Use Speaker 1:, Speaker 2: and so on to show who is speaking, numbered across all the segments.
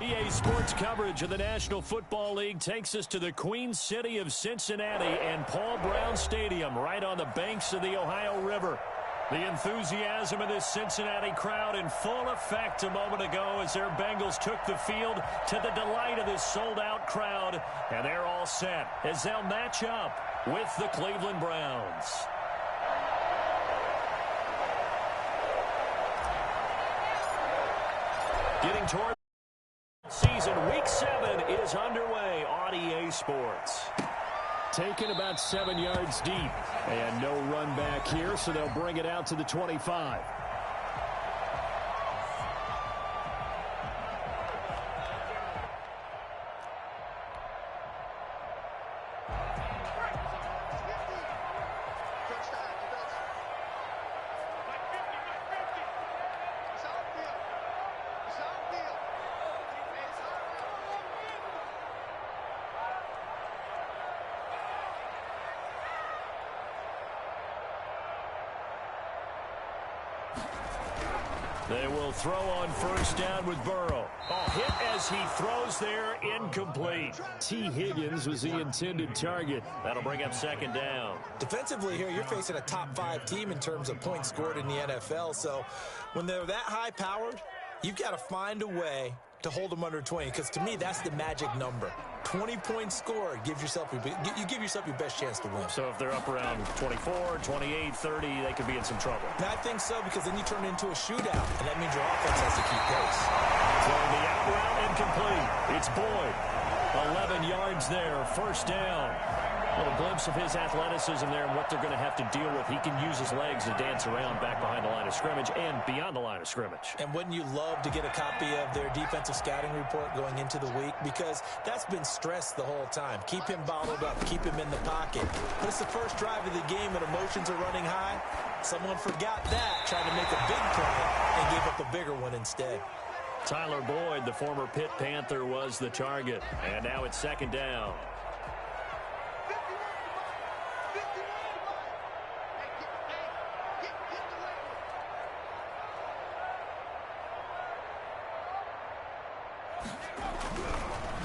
Speaker 1: EA Sports coverage of the National Football League takes us to the Queen City of Cincinnati and Paul Brown Stadium right on the banks of the Ohio River. The enthusiasm of this Cincinnati crowd in full effect a moment ago as their Bengals took the field to the delight of this sold-out crowd. And they're all set as they'll match up with the Cleveland Browns. Getting toward season, week 7 is underway on EA Sports. Taken about 7 yards deep. And no run back here, so they'll bring it out to the 25. They will throw on first down with Burrow. A hit as he throws there, incomplete. T. Higgins was the intended target. That'll bring up second down.
Speaker 2: Defensively here, you're facing a top 5 team in terms of points scored in the NFL. So when they're that high-powered, you've got to find a way to hold them under 20, because to me, that's the magic number. 20 points scored, you give yourself your best chance to win.
Speaker 1: So if they're up around 24, 28, 30, they could be in some trouble.
Speaker 2: And I think so, because then you turn it into a shootout, and that means your offense has to keep pace.
Speaker 1: Throwing the out route incomplete. It's Boyd. 11 yards there, first down. A little glimpse of his athleticism there and what they're going to have to deal with. He can use his legs to dance around back behind the line of scrimmage and beyond the line of scrimmage.
Speaker 2: And wouldn't you love to get a copy of their defensive scouting report going into the week? Because that's been stressed the whole time. Keep him bottled up. Keep him in the pocket. But it's the first drive of the game and emotions are running high. Someone forgot that, tried to make a big play, and gave up a bigger one instead.
Speaker 1: Tyler Boyd, the former Pitt Panther, was the target. And now it's second down.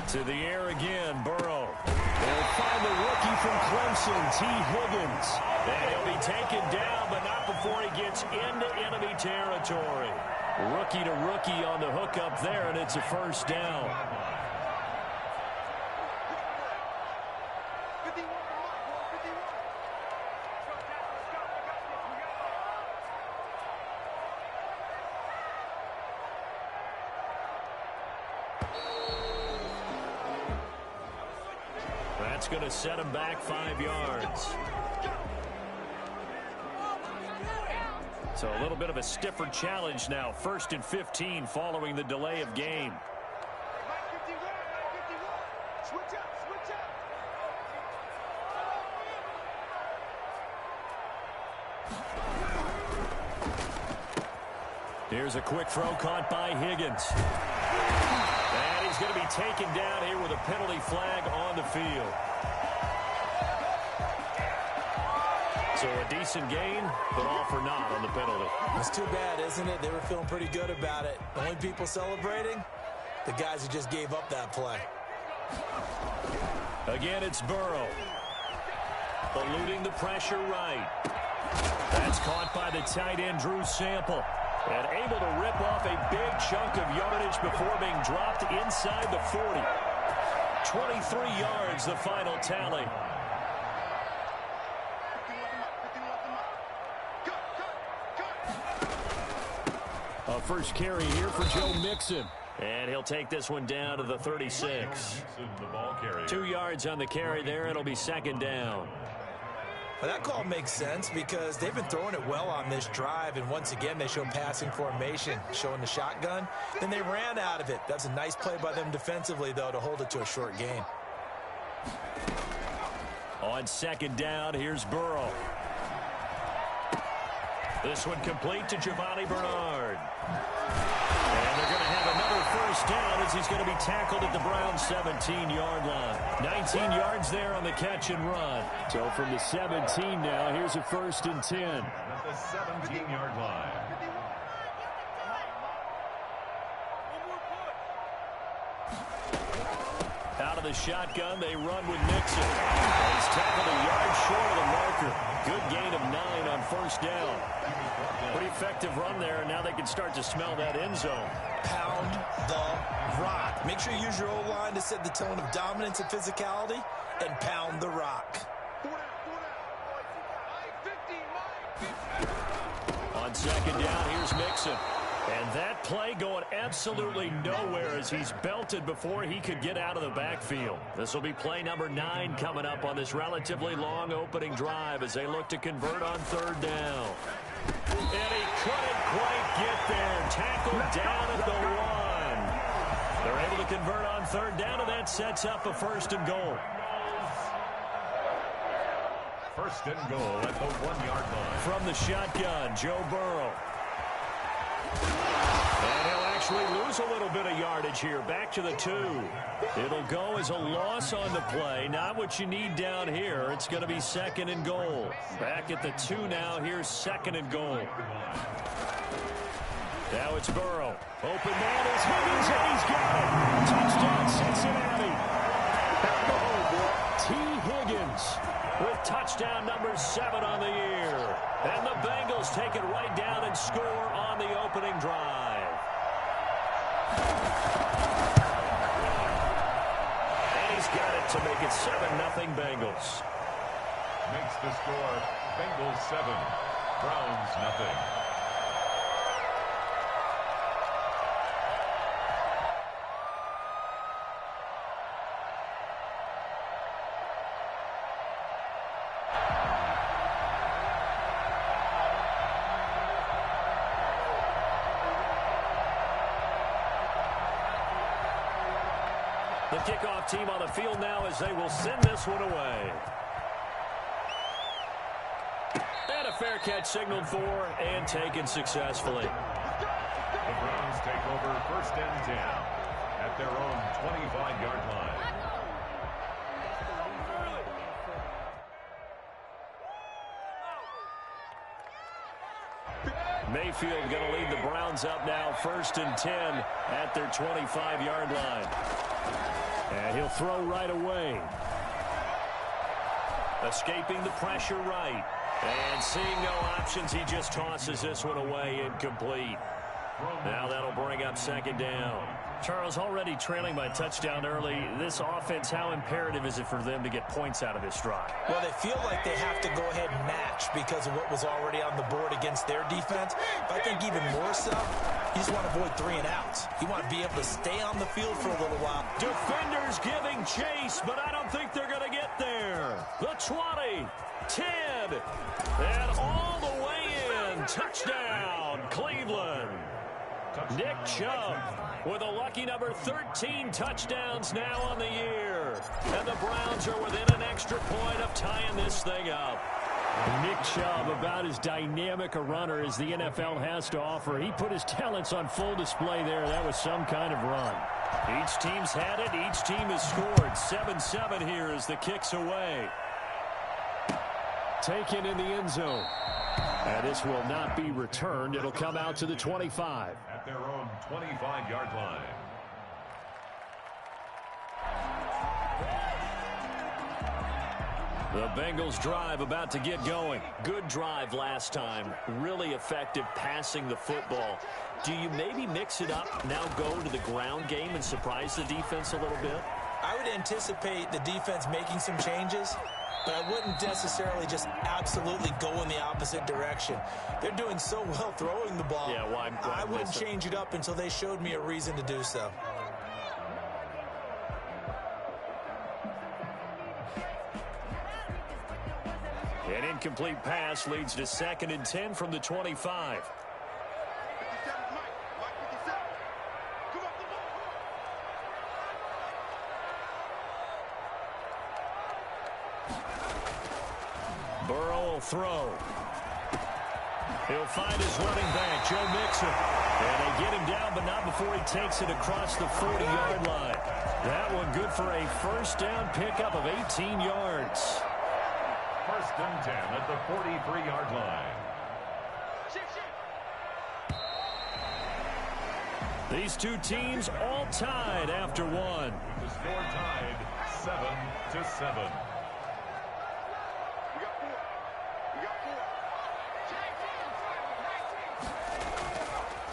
Speaker 1: To the air again, Burrow. They'll find the rookie from Clemson, T. Higgins. And he'll be taken down, but not before he gets into enemy territory. Rookie to rookie on the hook up there, and it's a first down. That's going to set him back 5 yards. So a little bit of a stiffer challenge now. 1st and 15 following the delay of game. Here's a quick throw caught by Higgins. And he's going to be taken down here with a penalty flag on the field. So a decent gain, but all for naught on the penalty.
Speaker 2: It's too bad, isn't it? They were feeling pretty good about it. The only people celebrating, the guys who just gave up that play.
Speaker 1: Again, it's Burrow. Eluding the pressure right. That's caught by the tight end, Drew Sample. And able to rip off a big chunk of yardage before being dropped inside the 40. 23 yards, the final tally. A first carry here for Joe Mixon. And he'll take this one down to the 36. 2 yards on the carry there. It'll be second down.
Speaker 2: Well, that call makes sense because they've been throwing it well on this drive, and once again they show passing formation, showing the shotgun. Then they ran out of it. That's a nice play by them defensively, though, to hold it to a short gain.
Speaker 1: On second down, here's Burrow. This one complete to Giovanni Bernard. And they're going to have another first down as he's going to be tackled at the Browns' 17-yard line. 19 yards there on the catch and run. So from the 17 now, here's a 1st and 10.
Speaker 3: At the 17-yard line.
Speaker 1: the shotgun. They run with Mixon. He's tackled a yard short of the marker. Good gain of 9 on first down. Pretty effective run there, and now they can start to smell that end zone.
Speaker 2: Pound the rock. Make sure you use your O-line to set the tone of dominance and physicality, and pound the rock.
Speaker 1: On second down, here's Mixon. And that play going absolutely nowhere as he's belted before he could get out of the backfield. This will be play number 9 coming up on this relatively long opening drive as they look to convert on third down. And he couldn't quite get there. Tackled down at the 1. They're able to convert on third down, and that sets up a first and goal.
Speaker 3: First and goal at the 1-yard line.
Speaker 1: From the shotgun, Joe Burrow. And he'll actually lose a little bit of yardage here. Back to the 2. It'll go as a loss on the play. Not what you need down here. It's going to be second and goal. Back at the 2 now. Here's second and goal. Now it's Burrow. Open man is Higgins, and he's got it. Touchdown, Cincinnati. T. Higgins with touchdown number 7 on the year. And the Bengals take it right down and score on the opening drive. And he's got it to make it 7-0 Bengals.
Speaker 3: Makes the score Bengals 7, Browns 0.
Speaker 1: The kickoff team on the field now as they will send this one away. And a fair catch signaled for and taken successfully.
Speaker 3: The Browns take over first and 10 at their own 25-yard line.
Speaker 1: Mayfield going to lead the Browns up now first and 10 at their 25-yard line. And he'll throw right away. Escaping the pressure right. And seeing no options, he just tosses this one away incomplete. Now that'll bring up second down. Charles, already trailing by a touchdown early. This offense, how imperative is it for them to get points out of this drive?
Speaker 2: Well, they feel like they have to go ahead and match because of what was already on the board against their defense. But I think even more so, you just want to avoid 3 and outs. You want to be able to stay on the field for a little while.
Speaker 1: Defenders giving chase, but I don't think they're going to get there. The 20, 10, and all the way in. Touchdown, Cleveland. Nick Chubb with a lucky number 13 touchdowns now on the year. And the Browns are within an extra point of tying this thing up. Nick Chubb, about as dynamic a runner as the NFL has to offer. He put his talents on full display there. That was some kind of run. Each team's had it. Each team has scored. 7-7 here as the kick's away. Taken in the end zone. And this will not be returned. It'll come out to the 25.
Speaker 3: At their own 25-yard line.
Speaker 1: The Bengals drive about to get going. Good drive last time. Really effective passing the football. Do you maybe mix it up, now go to the ground game and surprise the defense a little bit?
Speaker 2: I would anticipate the defense making some changes, but I wouldn't necessarily just absolutely go in the opposite direction. They're doing so well throwing the ball.
Speaker 1: Yeah, why
Speaker 2: I wouldn't change it up until they showed me a reason to do so.
Speaker 1: An incomplete pass leads to 2nd and 10 from the 25. Burrow will throw. He'll find his running back, Joe Mixon. And they get him down, but not before he takes it across the 40-yard line. That one good for a first down pickup of 18 yards.
Speaker 3: First and 10 at the 43-yard line.
Speaker 1: These two teams all tied after one.
Speaker 3: The score tied 7-7.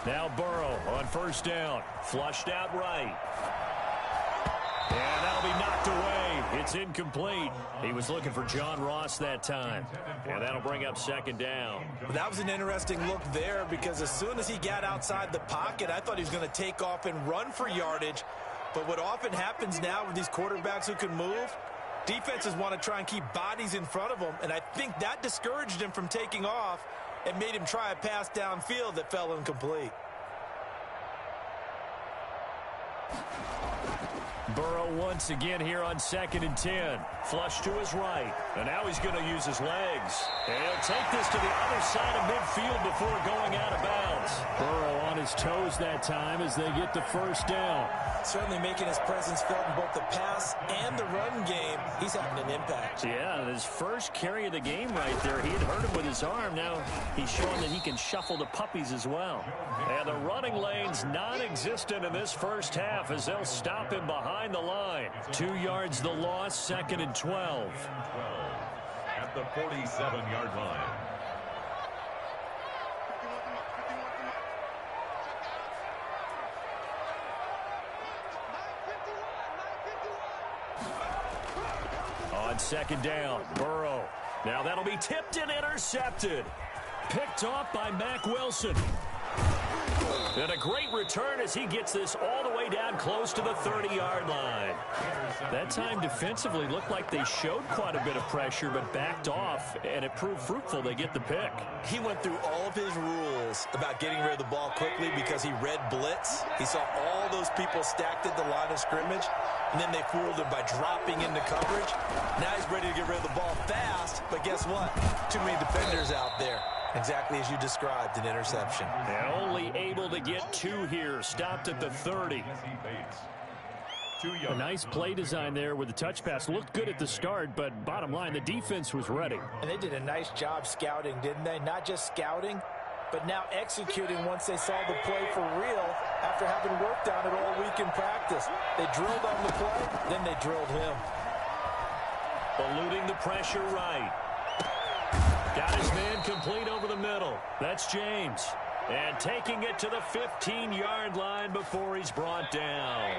Speaker 1: Now Burrow on first down. Flushed out right. And that'll be knocked away. It's incomplete. He was looking for John Ross that time. And that'll bring up second down.
Speaker 2: That was an interesting look there because as soon as he got outside the pocket, I thought he was going to take off and run for yardage. But what often happens now with these quarterbacks who can move, defenses want to try and keep bodies in front of them. And I think that discouraged him from taking off and made him try a pass downfield that fell incomplete.
Speaker 1: Burrow once again here on 2nd and 10. Flush to his right. And now he's going to use his legs. And he'll take this to the other side of midfield before going out of bounds. Burrow on his toes that time as they get the first down.
Speaker 2: Certainly making his presence felt in both the pass and the run game. He's having an impact.
Speaker 1: Yeah, his first carry of the game right there. He had hurt him with his arm. Now he's showing that he can shuffle the puppies as well. And the running lane's non-existent in this first half as they'll stop him behind the line. 2 yards the loss, 2nd and 12.
Speaker 3: At the 47-yard line.
Speaker 1: On 2nd down, Burrow. Now that'll be tipped and intercepted. Picked off by Mack Wilson. And a great return as he gets this all the way down close to the 30-yard line. That time defensively looked like they showed quite a bit of pressure but backed off, and it proved fruitful. They get the pick.
Speaker 2: He went through all of his rules about getting rid of the ball quickly because he read blitz. He saw all those people stacked at the line of scrimmage, and then they fooled him by dropping into coverage. Now he's ready to get rid of the ball fast, but guess what? Too many defenders out there. Exactly as you described, an interception.
Speaker 1: And only able to get 2 here. Stopped at the 30. A nice play design there with the touch pass. Looked good at the start, but bottom line, the defense was ready.
Speaker 2: And they did a nice job scouting, didn't they? Not just scouting, but now executing once they saw the play for real after having worked on it all week in practice. They drilled on the play, then they drilled him.
Speaker 1: Eluding the pressure right. Got his man complete over the middle. That's James. And taking it to the 15-yard line before he's brought down.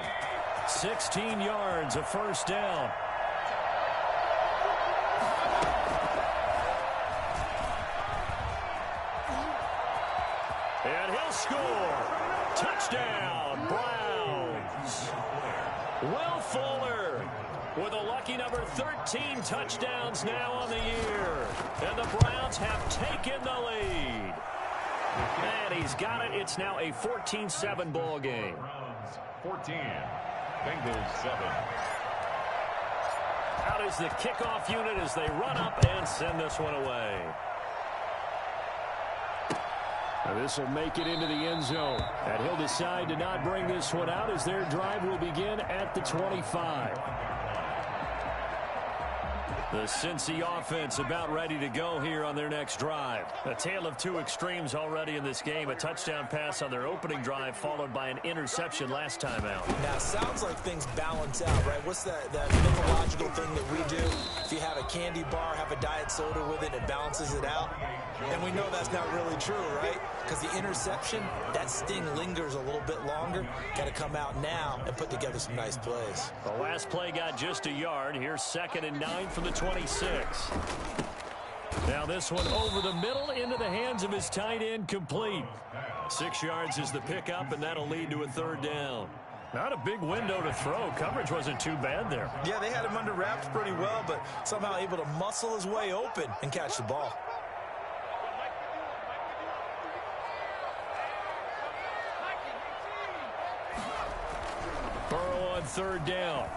Speaker 1: 16 yards, a first down. And he'll score. Touchdown, Browns. Will Fuller with a lucky number 13 touchdowns now on the year. And the Browns have taken the lead. And he's got it. It's now a 14-7 ball game.
Speaker 3: Browns 14, Bengals 7.
Speaker 1: Out is the kickoff unit as they run up and send this one away. This will make it into the end zone. And he'll decide to not bring this one out as their drive will begin at the 25. The Cincy offense about ready to go here on their next drive. A tale of two extremes already in this game. A touchdown pass on their opening drive followed by an interception last time out.
Speaker 2: Now, sounds like things balance out, right? What's that mythological thing that we do? If you have a candy bar, have a diet soda with it, it balances it out. And we know that's not really true, right? Because the interception, that sting lingers a little bit longer. Got to come out now and put together some nice plays.
Speaker 1: The last play got just a yard. Here's 2nd and 9 from the 26. Now this one over the middle into the hands of his tight end, complete. 6 yards is the pickup, and that'll lead to a third down. Not a big window to throw. Coverage wasn't too bad there.
Speaker 2: Yeah, they had him under wraps pretty well, but somehow able to muscle his way open and catch the ball.
Speaker 1: Burrow on third down.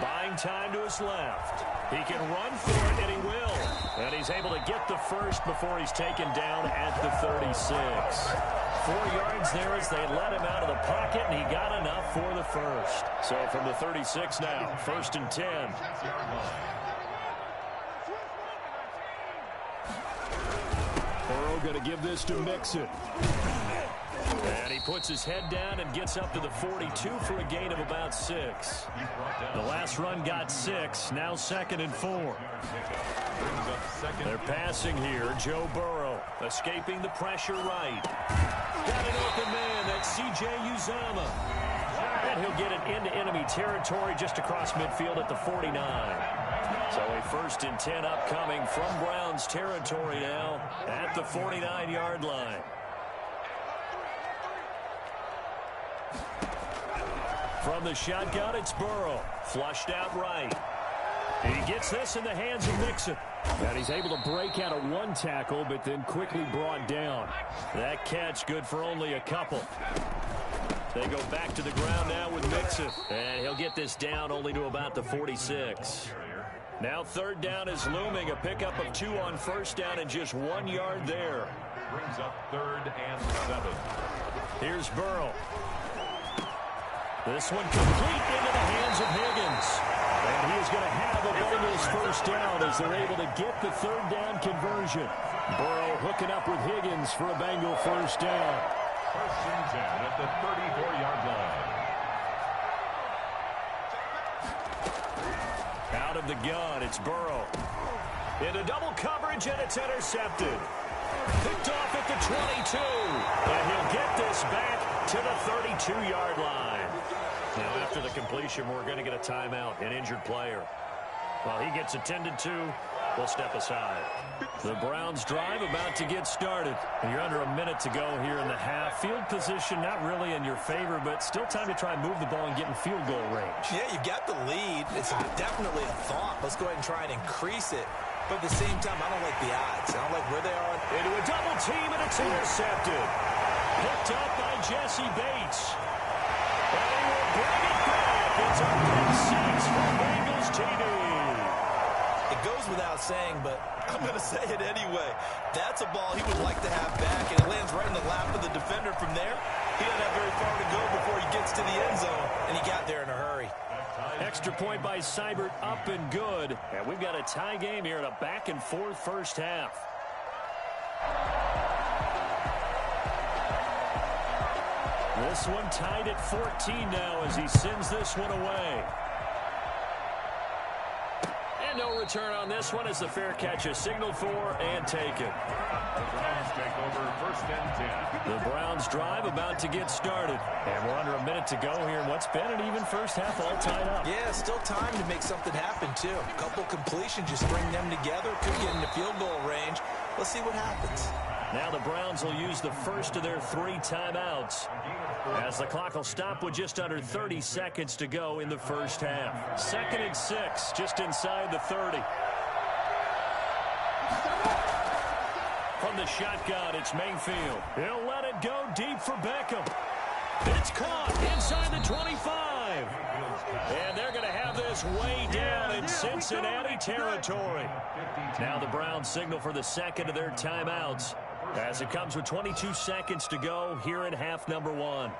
Speaker 1: Buying time to his left. He can run for it, and he will. And he's able to get the first before he's taken down at the 36. 4 yards there as they let him out of the pocket, and he got enough for the first. So from the 36 now, 1st and 10. Burrow going to give this to Mixon. And he puts his head down and gets up to the 42 for a gain of about 6. The last run got 6, now 2nd and 4. They're passing here. Joe Burrow escaping the pressure right. Got an open man. That's C.J. Uzomah. And he'll get it into enemy territory just across midfield at the 49. So a 1st and 10 upcoming from Browns territory now at the 49-yard line. From the shotgun, it's Burrow. Flushed out right. He gets this in the hands of Mixon. And he's able to break out of 1 tackle, but then quickly brought down. That catch good for only a couple. They go back to the ground now with Mixon. And he'll get this down only to about the 46. Now 3rd down is looming. A pickup of 2 on 1st down and just 1 yard there.
Speaker 3: Brings up 3rd and 7.
Speaker 1: Here's Burrow. This one complete into the hands of Higgins. And he is going to have a Bengals 1st down as they're able to get the 3rd down conversion. Burrow hooking up with Higgins for a Bengal 1st down.
Speaker 3: 1st and 10 at the 34-yard line.
Speaker 1: Out of the gun, it's Burrow. Into double coverage, and it's intercepted. Picked off at the 22. And he'll get this back to the 32-yard line. Now, after the completion, we're going to get a timeout, an injured player. While he gets attended to, we'll step aside. The Browns drive about to get started. And you're under a minute to go here in the half. Field position not really in your favor, but still time to try and move the ball and get in field goal range.
Speaker 2: Yeah, you've got the lead. It's definitely a thought. Let's go ahead and try and increase it. But at the same time, I don't like the odds. I don't like where they are.
Speaker 1: Into a double team, and it's intercepted. Picked up by Jesse Bates. And he will bring it back. It's a pick 6 for Bengals TD.
Speaker 2: It goes without saying, but I'm going to say it anyway. That's a ball he would like to have back, and it lands right in the lap of the defender from there. He doesn't have very far to go before he gets to the end zone, and he got there in a hurry.
Speaker 1: Extra point by Seibert, up and good. And we've got a tie game here in a back-and-forth 1st half. This one tied at 14 now as he sends this one away. And no return on this one as the fair catch is signaled for and taken.
Speaker 3: The Browns take over 1st and 10.
Speaker 1: The Browns drive about to get started. And we're under a minute to go here in what's been an even 1st half all tied up.
Speaker 2: Yeah, still time to make something happen, too. A couple completions, just string them together. Could get into field goal range. Let's see what happens.
Speaker 1: Now the Browns will use the first of their 3 timeouts as the clock will stop with just under 30 seconds to go in the 1st half. 2nd and 6, just inside the 30. From the shotgun, it's Mayfield. He'll let it go deep for Beckham. It's caught inside the 25. And they're going to have this way down in Cincinnati territory. Now the Browns signal for the 2nd of their timeouts as it comes with 22 seconds to go here in half number 1.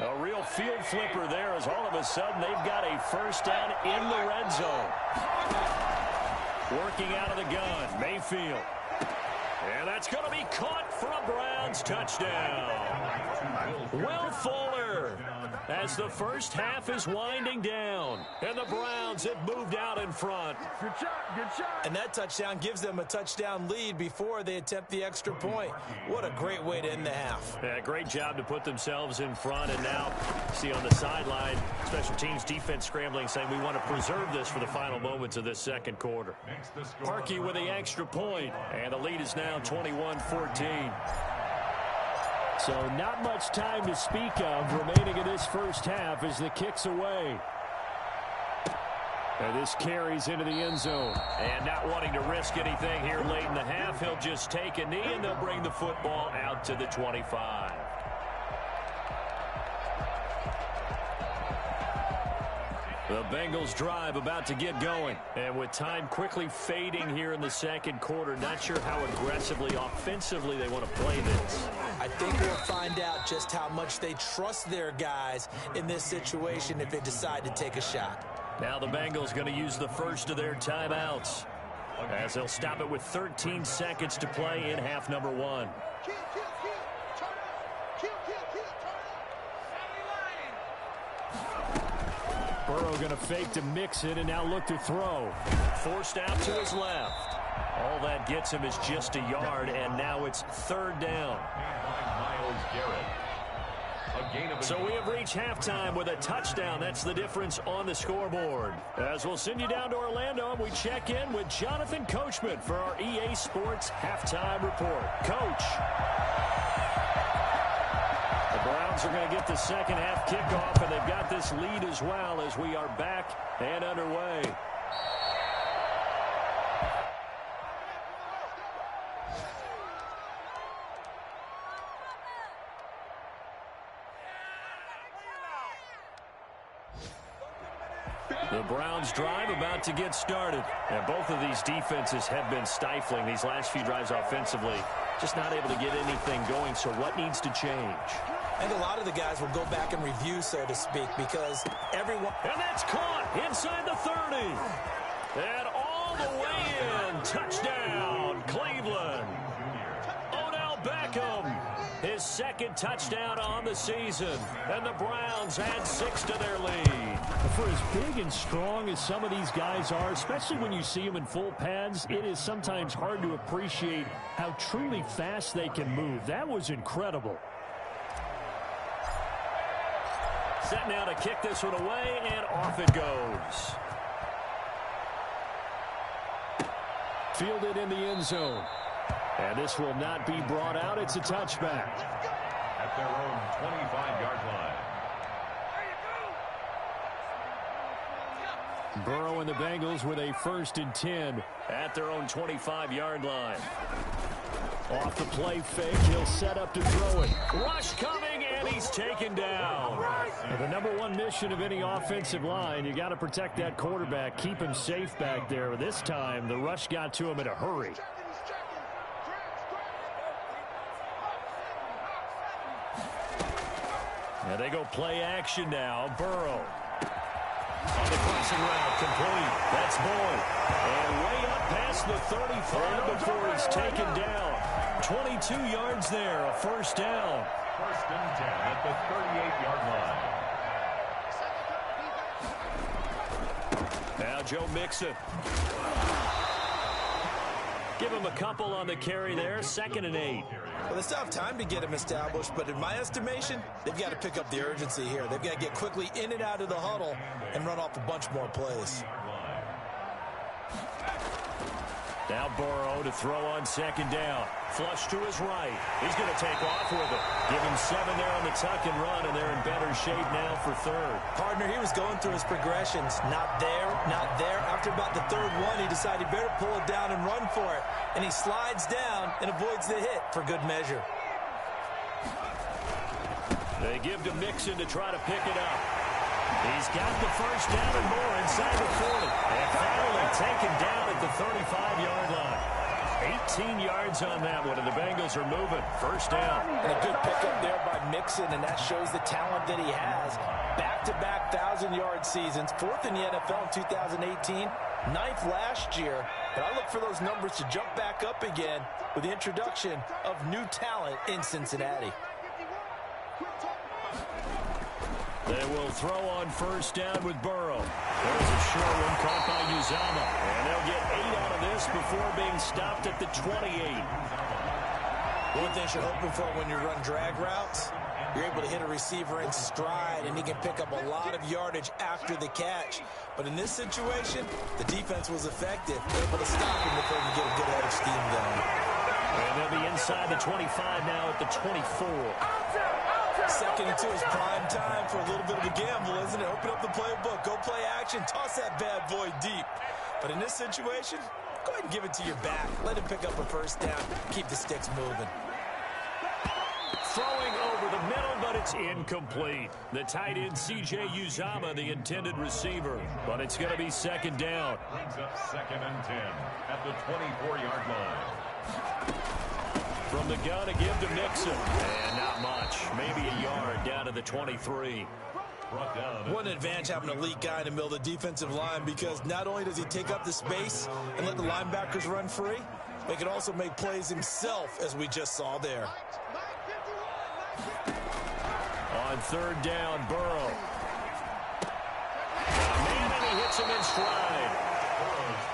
Speaker 1: A real field flipper there as all of a sudden they've got a 1st down in the red zone. Working out of the gun, Mayfield. And that's going to be caught for a Browns touchdown. Will Fuller as the 1st half is winding down. And the Browns have moved out in front.
Speaker 2: Good shot. And that touchdown gives them a touchdown lead before they attempt the extra point. What a great way to end the half.
Speaker 1: Yeah, great job to put themselves in front. And now, see on the sideline, special teams defense scrambling, saying we want to preserve this for the final moments of this 2nd quarter. Parkey with the extra point, and the lead is now 21-14. So not much time to speak of remaining in this 1st half as the kick's away. And this carries into the end zone. And not wanting to risk anything here late in the half, he'll just take a knee and they'll bring the football out to the 25. The Bengals drive about to get going. And with time quickly fading here in the 2nd quarter, not sure how aggressively, offensively they want to play this.
Speaker 2: I think we'll find out just how much they trust their guys in this situation if they decide to take a shot.
Speaker 1: Now the Bengals going to use the first of their timeouts, as they'll stop it with 13 seconds to play in half number 1. Burrow going to fake to mix it and now look to throw. Forced out to his left. All that gets him is just a yard, and now it's 3rd down.
Speaker 3: Myles Garrett.
Speaker 1: So we have reached halftime with a touchdown. That's the difference on the scoreboard. As we'll send you down to Orlando, we check in with Jonathan Coachman for our EA Sports Halftime Report. Coach. The Browns are going to get the second half kickoff, and they've got this lead as well as we are back and underway. The Browns drive about to get started. And both of these defenses have been stifling these last few drives offensively. Just not able to get anything going, so what needs to change?
Speaker 2: And a lot of the guys will go back and review, so to speak, because everyone...
Speaker 1: And that's caught inside the 30. And all the way in. Touchdown, Cleveland. Odell Beckham. His second touchdown on the season. And the Browns add 6 to their lead. For as big and strong as some of these guys are, especially when you see them in full pads, it is sometimes hard to appreciate how truly fast they can move. That was incredible. Set now to kick this one away, and off it goes. Fielded in the end zone. And this will not be brought out. It's a touchback.
Speaker 3: At their own 25-yard line.
Speaker 1: Burrow and the Bengals with a 1st and 10 at their own 25-yard line. Off the play fake, he'll set up to throw it. Rush coming, and he's taken down. And the number 1 mission of any offensive line, you got to protect that quarterback, keep him safe back there. This time, the rush got to him in a hurry. And they go play action now. Burrow. On the crossing route, complete. That's Boyd. And way up past the 35 before he's taken down. 22 yards there, a 1st down.
Speaker 3: 1st and 10 at the 38-yard line.
Speaker 1: Now Joe Mixon. Give him a couple on the carry there, 2nd and 8.
Speaker 2: Well, they still have time to get him established, but in my estimation, they've got to pick up the urgency here. They've got to get quickly in and out of the huddle and run off a bunch more plays.
Speaker 1: Now Burrow to throw on 2nd down. Flush to his right. He's going to take off with it. Give him 7 there on the tuck and run, and they're in better shape now for 3rd.
Speaker 2: Partner, he was going through his progressions. Not there, not there. After about the 3rd one, he decided he better pull it down and run for it. And he slides down and avoids the hit for good measure.
Speaker 1: They give to Mixon to try to pick it up. He's got the 1st down and more inside the 40. And finally taken down at the 35-yard line. 18 yards on that one, and the Bengals are moving. 1st down.
Speaker 2: And a good pickup there by Mixon, and that shows the talent that he has. Back-to-back 1,000-yard seasons, 4th in the NFL in 2018, 9th last year. But I look for those numbers to jump back up again with the introduction of new talent in Cincinnati.
Speaker 1: They will throw on 1st down with Burrow. There's a short one caught by Uzomah. And they'll get 8 out of this before being stopped at the 28.
Speaker 2: One thing you're hoping for when you run drag routes, you're able to hit a receiver in stride, and he can pick up a lot of yardage after the catch. But in this situation, the defense was effective, able to stop him before he could get a good head of steam going.
Speaker 1: And they'll be inside the 25 now at the 24.
Speaker 2: 2nd and 2 is prime time for a little bit of a gamble, isn't it? Open up the playbook, go play action, toss that bad boy deep. But in this situation, go ahead and give it to your back. Let him pick up a 1st down, keep the sticks moving.
Speaker 1: Throwing over the middle, but it's incomplete. The tight end, C.J. Uzomah, the intended receiver. But it's going to be 2nd down.
Speaker 3: Brings up 2nd and 10 at the 24-yard line.
Speaker 1: From the gun to give to Mixon. And not much. Maybe a yard down to the 23.
Speaker 3: brought down.
Speaker 2: What an advantage having an elite guy in the middle of the defensive line, because not only does he take up the space and let the linebackers run free, but he can also make plays himself, as we just saw there.
Speaker 1: On third down, Burrow. Man, and he hits him in stride.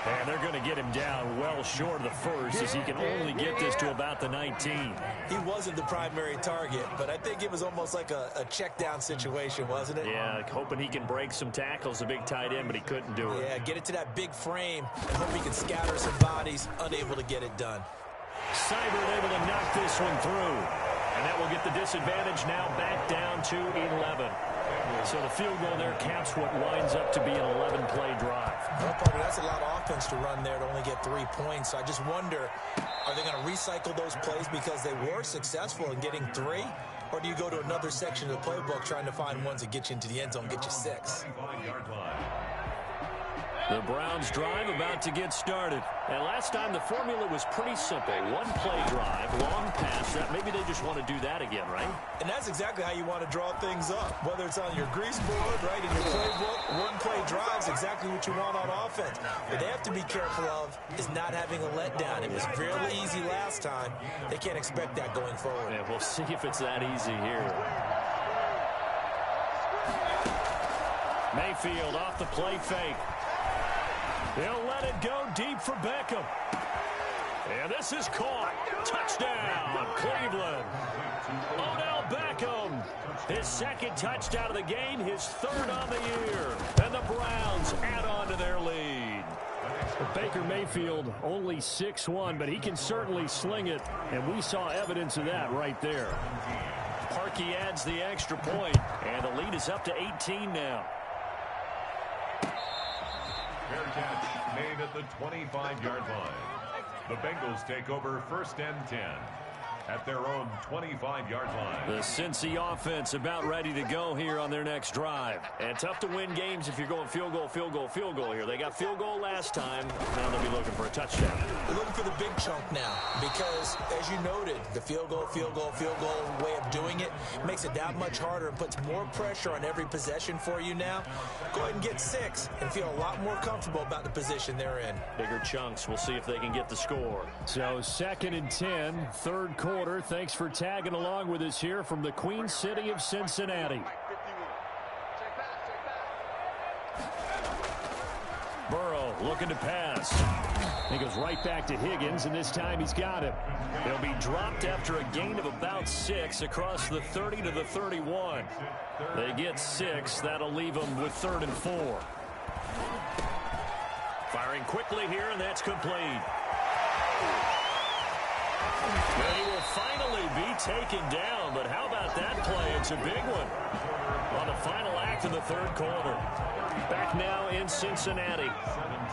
Speaker 1: And they're going to get him down well short of the first, as he can only get this to about the 19.
Speaker 2: He wasn't the primary target, but I think it was almost like a check down situation, wasn't it?
Speaker 1: Yeah, hoping he can break some tackles, a big tight end, but he couldn't do it.
Speaker 2: Yeah, get it to that big frame and hope he can scatter some bodies, unable to get it done.
Speaker 1: Seibert able to knock this one through. And that will get the disadvantage now back down to 11. So the field goal there caps what winds up to be an 11-play drive.
Speaker 2: Well, Parker, that's a lot of offense to run there to only get 3 points. So I just wonder, are they going to recycle those plays because they were successful in getting 3? Or do you go to another section of the playbook trying to find ones that get you into the end zone, get you 6?
Speaker 1: The Browns drive about to get started. And last time the formula was pretty simple. One play drive, long pass. That maybe they just want to do that again, right?
Speaker 2: And that's exactly how you want to draw things up. Whether it's on your grease board, right, in your playbook, one play drives exactly what you want on offense. What they have to be careful of is not having a letdown. It was fairly easy last time. They can't expect that going forward.
Speaker 1: Yeah, we'll see if it's that easy here. Mayfield off the play fake. He'll let it go deep for Beckham. And this is caught. Touchdown, Cleveland. Odell Beckham. His second touchdown of the game, his third on the year. And the Browns add on to their lead. Baker Mayfield only 6'1", but he can certainly sling it. And we saw evidence of that right there. Parkey adds the extra point, and the lead is up to 18 now.
Speaker 3: Fair catch made at the 25-yard line. The Bengals take over 1st and 10 at their own 25-yard line.
Speaker 1: The Cincy offense about ready to go here on their next drive. And tough to win games if you're going field goal, field goal, field goal here. They got field goal last time. Now they'll be looking for a touchdown.
Speaker 2: They're looking for the big chunk now because, as you noted, the field goal way of doing it makes it that much harder and puts more pressure on every possession for you now. Go ahead and get 6 and feel a lot more comfortable about the position they're in.
Speaker 1: Bigger chunks. We'll see if they can get the score. So 2nd and 10, third quarter. Thanks for tagging along with us here from the Queen City of Cincinnati. Burrow looking to pass. He goes right back to Higgins, and this time he's got him. He'll be dropped after a gain of about 6 across the 30 to the 31. They get 6. That'll leave them with 3rd and 4. Firing quickly here, and that's complete. He will finally be taken down, but how about that play? It's a big one on the final act of the third quarter. Back now in Cincinnati.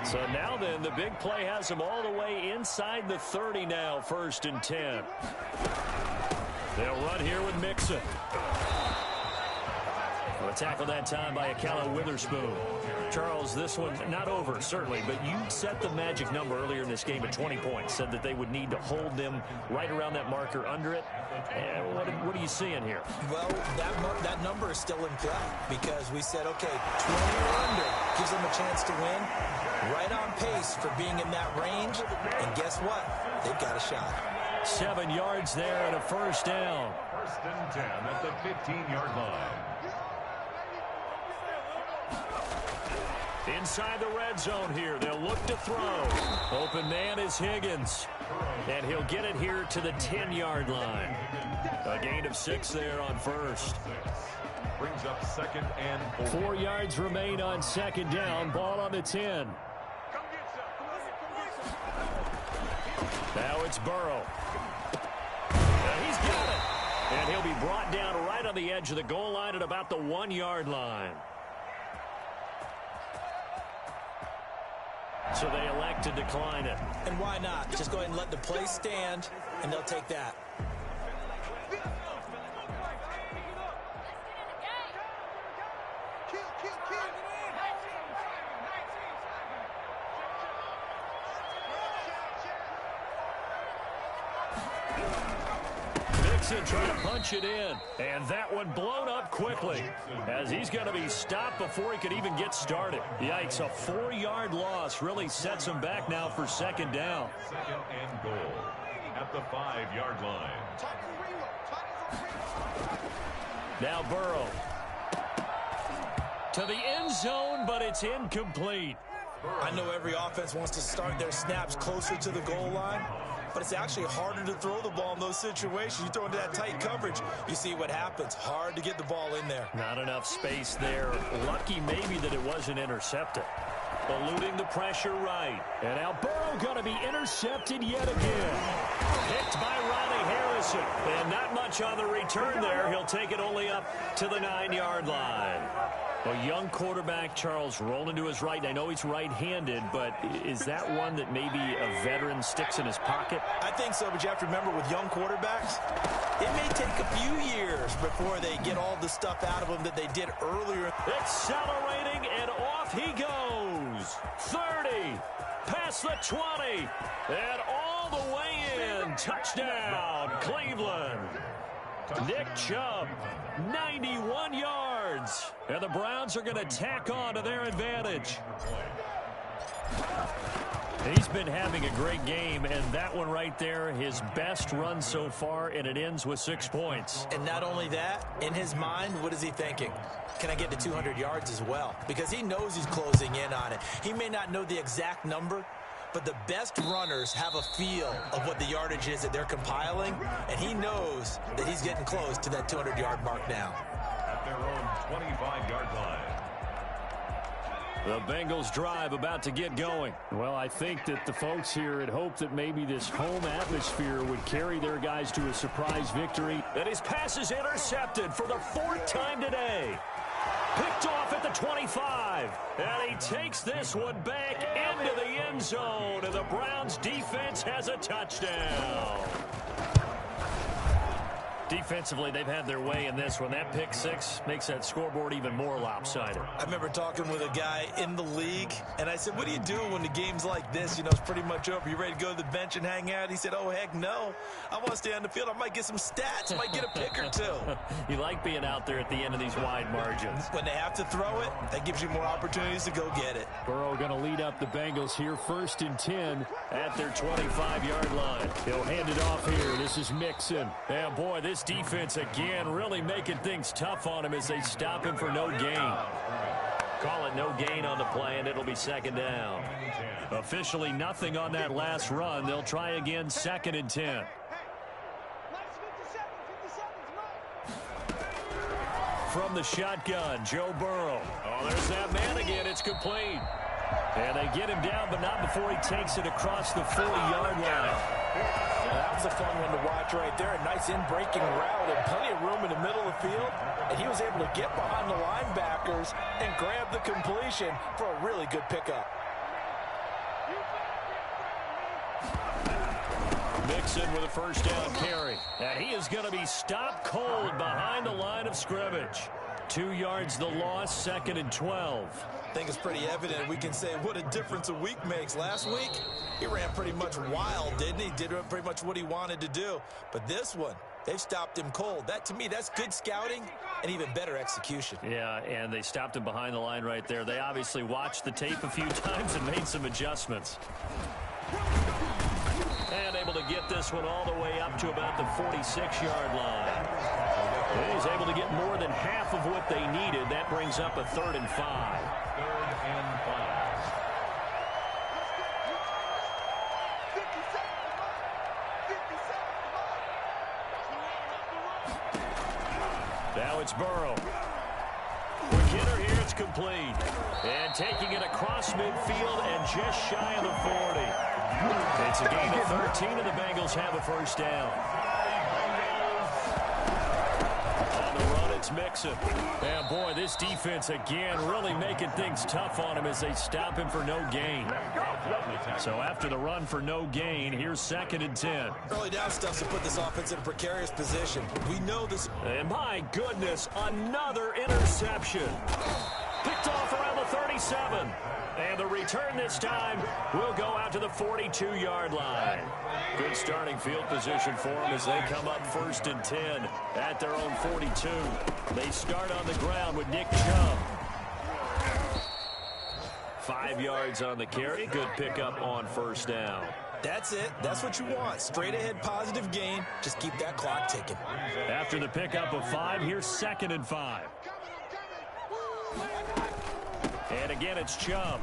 Speaker 1: So now then, the big play has them all the way inside the 30 now, 1st and 10. They'll run here with Mixon. A tackle that time by Akala Witherspoon. Charles, this one not over, certainly, but you set the magic number earlier in this game at 20 points. Said that they would need to hold them right around that marker under it. And what are you seeing here?
Speaker 2: Well, that number is still in play because we said, okay, 20 or under gives them a chance to win. Right on pace for being in that range. And guess what? They've got a shot.
Speaker 1: 7 yards there and a 1st down.
Speaker 3: 1st and 10 at the 15-yard line.
Speaker 1: Inside the red zone here. They'll look to throw. Open man is Higgins. And he'll get it here to the 10-yard line. A gain of 6 there on 1st.
Speaker 3: Brings up 2nd and 4.
Speaker 1: 4 yards remain on 2nd down. Ball on the 10. Now it's Burrow. Now he's got it. And he'll be brought down right on the edge of the goal line at about the 1-yard line. So they elect to decline it.
Speaker 2: And why not? Just go ahead and let the play stand, and they'll take that.
Speaker 1: Mixon trying to punch it in. And that one blown up quickly as he's going to be stopped before he could even get started. Yikes, a 4-yard loss really sets him back now for second down.
Speaker 3: Second and goal at the 5-yard line.
Speaker 1: Now Burrow to the end zone, but it's incomplete.
Speaker 2: I know every offense wants to start their snaps closer to the goal line, but it's actually harder to throw the ball in those situations. You throw into that tight coverage, you see what happens. Hard to get the ball in there.
Speaker 1: Not enough space there. Lucky maybe that it wasn't intercepted. Eluding the pressure right. And now Burrow going to be intercepted yet again. Picked by Ronnie Harrison. And not much on the return there. He'll take it only up to the 9-yard line. A young quarterback, Charles, rolling to his right. And I know he's right-handed, but is that one that maybe a veteran sticks in his pocket?
Speaker 2: I think so, but you have to remember with young quarterbacks, it may take a few years before they get all the stuff out of them that they did earlier.
Speaker 1: Accelerating, and off he goes. 30, past the 20, and all the way in. Touchdown, Cleveland. Nick Chubb, 91 yards. And the Browns are going to tack on to their advantage. He's been having a great game, and that one right there, his best run so far, and it ends with 6 points.
Speaker 2: And not only that, in his mind, what is he thinking? Can I get to 200 yards as well? Because he knows he's closing in on it. He may not know the exact number, but the best runners have a feel of what the yardage is that they're compiling, and he knows that he's getting close to that 200-yard mark now.
Speaker 3: At their own 25-yard line.
Speaker 1: The Bengals drive about to get going. Well, I think that the folks here had hoped that maybe this home atmosphere would carry their guys to a surprise victory. And his pass is intercepted for the 4th time today. Picked off at the 25. And he takes this one back into the end zone. And the Browns defense has a touchdown. Defensively, they've had their way in this one. That pick six makes that scoreboard even more lopsided.
Speaker 2: I remember talking with a guy in the league, and I said, what do you do when the game's like this? You know, it's pretty much over. You ready to go to the bench and hang out? He said, oh, heck no. I want to stay on the field. I might get some stats. I might get a pick or two.
Speaker 1: You like being out there at the end of these wide margins.
Speaker 2: When they have to throw it, that gives you more opportunities to go get it.
Speaker 1: Burrow going to lead up the Bengals here, 1st and 10 at their 25-yard line. He'll hand it off here. This is Mixon. And, boy, this defense again really making things tough on him as they stop him for no gain. Call it no gain on the play, and it'll be 2nd down. Officially nothing on that last run. They'll try again, 2nd and 10. From the shotgun, Joe Burrow. Oh, there's that man again. It's complete. And they get him down, but not before he takes it across the 40-yard line.
Speaker 2: That was a fun one to watch right there. A nice in-breaking route and plenty of room in the middle of the field. And he was able to get behind the linebackers and grab the completion for a really good pickup.
Speaker 1: Mixon with a 1st down carry. And he is going to be stopped cold behind the line of scrimmage. 2 yards the loss, 2nd and 12.
Speaker 2: I think it's pretty evident. We can say what a difference a week makes. Last week, he ran pretty much wild, didn't he? Did pretty much what he wanted to do. But this one, they've stopped him cold. That, to me, that's good scouting and even better execution.
Speaker 1: Yeah, and they stopped him behind the line right there. They obviously watched the tape a few times and made some adjustments. And able to get this one all the way up to about the 46-yard line. He's able to get more than half of what they needed. That brings up a 3rd and 5.
Speaker 3: 3rd and 5.
Speaker 1: Now it's Burrow. Quick hitter here, it's complete. And taking it across midfield and just shy of the 40. It's a gain of 13, and the Bengals have a 1st down. On the run, it's Mixon. And, boy, this defense, again, really making things tough on him as they stop him for no gain. So after the run for no gain, here's 2nd and 10.
Speaker 2: Early down stuff to put this offense in a precarious position. We know this.
Speaker 1: And, my goodness, another interception. Picked off around the 37. And the return this time will go out to the 42-yard line. Good starting field position for them as they come up 1st and 10 at their own 42. They start on the ground with Nick Chubb. 5 yards on the carry. Good pickup on 1st down.
Speaker 2: That's it. That's what you want. Straight ahead positive gain. Just keep that clock ticking.
Speaker 1: After the pickup of 5, here's 2nd and 5. And again, it's Chubb.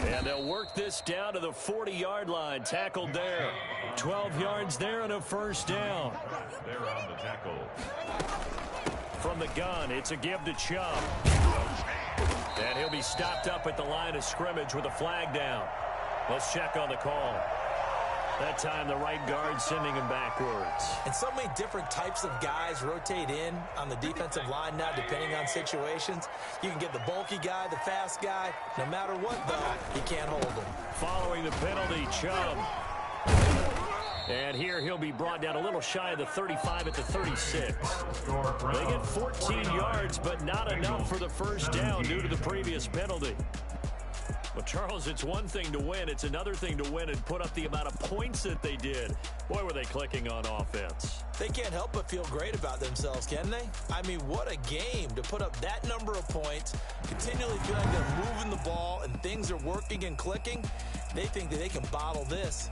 Speaker 1: And they'll work this down to the 40-yard line. Tackled there. 12 yards there and a 1st down.
Speaker 3: They're on the tackle.
Speaker 1: From the gun, it's a give to Chubb. And he'll be stopped up at the line of scrimmage with a flag down. Let's check on the call. That time the right guard sending him backwards. And
Speaker 2: so many different types of guys rotate in on the defensive line now depending on situations. You can get the bulky guy, the fast guy. No matter what, though, you can't hold him.
Speaker 1: Following the penalty, Chubb. And here he'll be brought down a little shy of the 35 at the 36. They get 14 yards, but not enough for the 1st down due to the previous penalty. Well, Charles, it's one thing to win. It's another thing to win and put up the amount of points that they did. Boy, were they clicking on offense.
Speaker 2: They can't help but feel great about themselves, can they? I mean, what a game to put up that number of points, continually feel like they're moving the ball and things are working and clicking. They think that they can bottle this